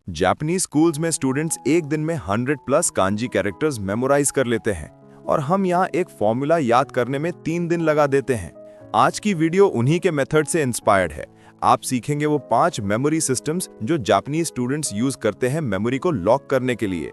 Japanese schools में students एक दिन में 100 प्लस कांजी कैरेक्टर्स मेमोराइज कर लेते हैं और हम यहाँ एक फॉर्मूला याद करने में 3 दिन लगा देते हैं। आज की वीडियो उन्हीं के मेथड से इंस्पायर्ड है। आप सीखेंगे वो 5 मेमोरी सिस्टम्स जो जापानीज स्टूडेंट्स यूज करते हैं मेमोरी को लॉक करने के लिए।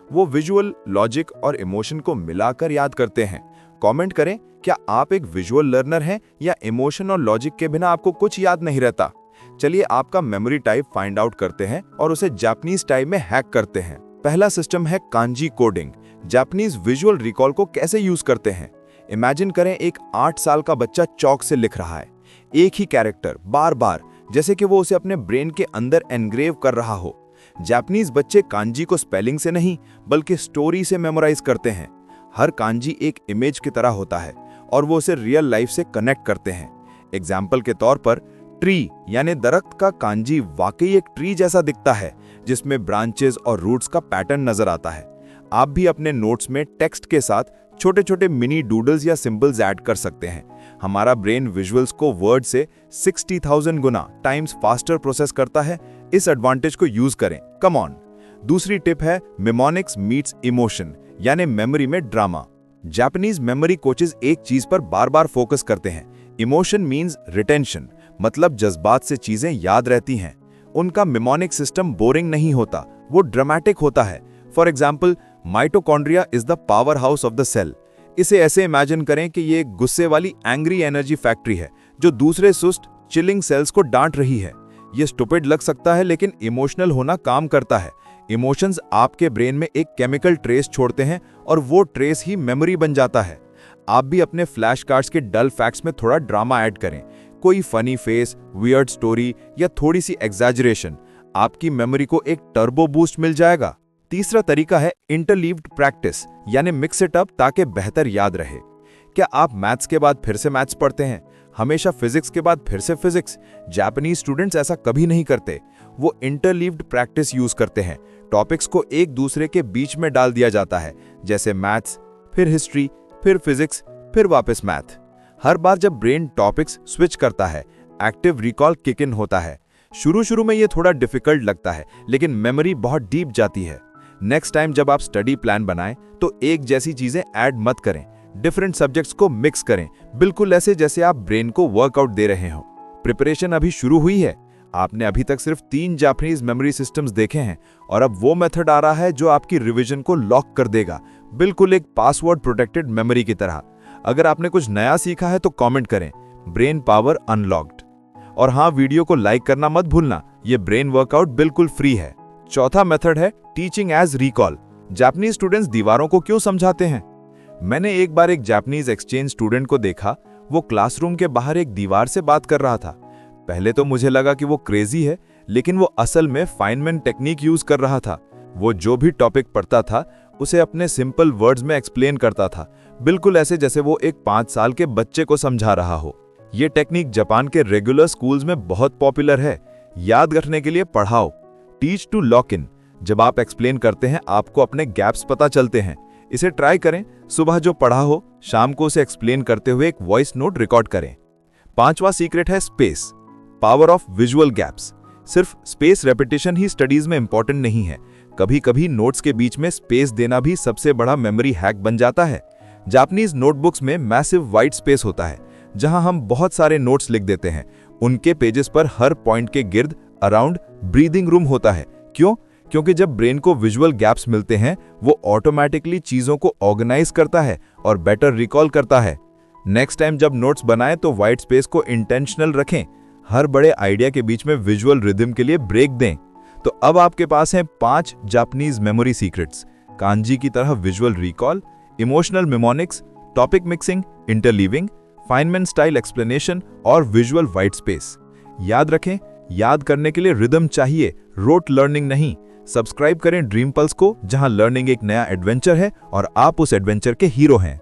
वो विजुअल, लॉजिक और इमोशन को मिलाकर याद करते हैं। कमेंट करें, क्या आप एक विजुअल लर्नर हैं या इमोशन और लॉजिक के बिना आपको कुछ याद नहीं रहता? चलिए आपका मेमोरी टाइप फाइंड आउट करते हैं और उसे जापानीज टाइप में हैक करते हैं। पहला सिस्टम है kanji coding. Japanese visual recall को कैसे यूज करते हैं? इमेजिन करें एक 8 साल का बच्चा चौक से लिख रहा है, एक ही कैरेक्टर बार बार, जैसे कि वो उसे अपने ब्रेन के अंदर एनग्रेव कर रहा हो। जापानीज बच्चे कांजी को स्पेलिंग से नहीं बल्कि स्टोरी से मेमोराइज करते हैं। हर कांजी एक इमेज की तरह होता है और वो उसे रियल लाइफ से कनेक्ट करते हैं। एग्जाम्पल के तौर पर ट्री यानी दरख्त का कांजी वाकई एक ट्री जैसा दिखता है जिसमें ब्रांचेस और रूट्स का पैटर्न नजर आता है। आप भी अपने नोट्स में टेक्स्ट के साथ छोटे छोटे मिनी डूडल्स या सिंबल्स ऐड कर सकते हैं। हमारा ब्रेन विजुअल्स को वर्ड से 60,000 गुना टाइम्स फास्टर प्रोसेस करता है। इस एडवांटेज को यूज करें, कम ऑन। दूसरी टिप है मेमोनिक्स मीट्स इमोशन यानी मेमोरी में ड्रामा। जापानीज मेमोरी कोचेस एक चीज पर बार बार फोकस करते हैं। इमोशन मीन्स रिटेंशन, मतलब जज्बात से चीजें याद रहती हैं। उनका मेमोनिक सिस्टम बोरिंग नहीं होता, वो ड्रामेटिक होता है। For example, mitochondria is the power house of the cell. इसे ऐसे इमेजिन करें कि ये एक गुस्से वाली एंग्री एनर्जी फैक्ट्री है जो दूसरे सुस्त चिलिंग सेल्स को डांट रही है। ये स्टुपिड लग सकता है लेकिन इमोशनल होना काम करता है। इमोशंस आपके ब्रेन में एक केमिकल ट्रेस छोड़ते हैं और वो ट्रेस ही मेमोरी बन जाता है। आप भी अपने फ्लैश कार्ड्स के डल फैक्ट्स में थोड़ा ड्रामा ऐड करें, कोई फनी फेस, वियर्ड स्टोरी या थोड़ी सी एग्जैजरेशन। आपकी मेमोरी को एक टर्बो बूस्ट मिल जाएगा। तीसरा तरीका है इंटरलीव्ड प्रैक्टिस यानी मिक्स इट अप ताकि बेहतर याद रहे। क्या आप मैथ्स के बाद फिर से मैथ्स पढ़ते हैं, हमेशा फिजिक्स के बाद फिर से फिजिक्स? जापानीज स्टूडेंट्स ऐसा कभी नहीं करते। वो इंटरलीव्ड प्रैक्टिस यूज करते हैं। टॉपिक्स को एक दूसरे के बीच में डाल दिया जाता है, जैसे मैथ्स, फिर हिस्ट्री, फिर फिजिक्स, फिर वापस मैथ। हर बार जब ब्रेन टॉपिक्स स्विच करता है, एक्टिव रिकॉल किक इन होता है। शुरू में ये थोड़ा डिफिकल्ट लगता है लेकिन मेमोरी बहुत डीप जाती है। नेक्स्ट टाइम जब आप स्टडी प्लान बनाएं तो एक जैसी चीजें ऐड मत करें, डिफरेंट सब्जेक्ट्स को मिक्स करें, बिल्कुल ऐसे जैसे आप ब्रेन को वर्कआउट दे रहे हो। प्रिपरेशन अभी शुरू हुई है। आपने अभी तक सिर्फ 3 जापानीज मेमोरी सिस्टम्स देखे हैं और अब वो मेथड आ रहा है जो आपकी रिवीजन को लॉक कर देगा, बिल्कुल एक पासवर्ड प्रोटेक्टेड मेमोरी की तरह। अगर आपने कुछ नया सीखा है तो कमेंट करें, ब्रेन पावर अनलॉक्ड। और हाँ, वीडियो को लाइक करना मत भूलना, ये ब्रेन वर्कआउट बिल्कुल फ्री है। चौथा मेथड है teaching as recall. Japanese students दीवारों को क्यों समझाते हैं? मैंने एक बार एक जापानीज एक्सचेंज स्टूडेंट को देखा, वो क्लासरूम के बाहर एक दीवार से बात कर रहा था। पहले तो मुझे लगा कि वो क्रेजी है, लेकिन वो असल में फाइनमैन टेक्निक यूज कर रहा था। वो जो भी टॉपिक पढ़ता था उसे अपने सिंपल वर्ड्स में एक्सप्लेन करता था, बिल्कुल ऐसे जैसे वो एक 5 साल के बच्चे को समझा रहा हो। ये टेक्निक जापान के रेगुलर स्कूल्स में बहुत पॉपुलर है। याद रखने के लिए पढ़ाओ, टीच टू लॉक इन। जब आप एक्सप्लेन करते हैं आपको अपने गैप्स पता चलते हैं। इसे ट्राई करें, सुबह जो पढ़ा हो शाम को उसे एक्सप्लेन करते हुए एक वॉइस नोट रिकॉर्ड करें। 5वां सीक्रेट है space, power of visual gaps. सिर्फ स्पेस रेपिटेशन ही स्टडीज में इंपॉर्टेंट नहीं है, कभी कभी नोट्स के बीच में स्पेस देना भी सबसे बड़ा मेमोरी हैक बन जाता है। जापानीज नोटबुक्स में मैसिव वाइट स्पेस होता है जहां हम बहुत सारे नोट्स लिख देते हैं। उनके पेजेस पर हर पॉइंट के गिर्द अराउंड ब्रीदिंग रूम होता है। क्यों? क्योंकि जब ब्रेन को विजुअल गैप्स मिलते हैं वो ऑटोमेटिकली चीजों को ऑर्गेनाइज करता है और बेटर रिकॉल करता है। नेक्स्ट टाइम जब नोट्स बनाएं तो वाइट स्पेस को इंटेंशनल रखें। हर बड़े आइडिया के बीच में विजुअल रिदम के लिए ब्रेक दें। तो अब आपके पास हैं 5 जापानीज मेमोरी सीक्रेट्स: कांजी की तरह visual recall, emotional mnemonics, topic mixing, interleaving, Feynman style explanation और विजुअल वाइट स्पेस। याद रखें, याद करने के लिए रिदम चाहिए, रोट लर्निंग नहीं। सब्सक्राइब करें ड्रीम पल्स को, जहां लर्निंग एक नया एडवेंचर है और आप उस एडवेंचर के हीरो हैं।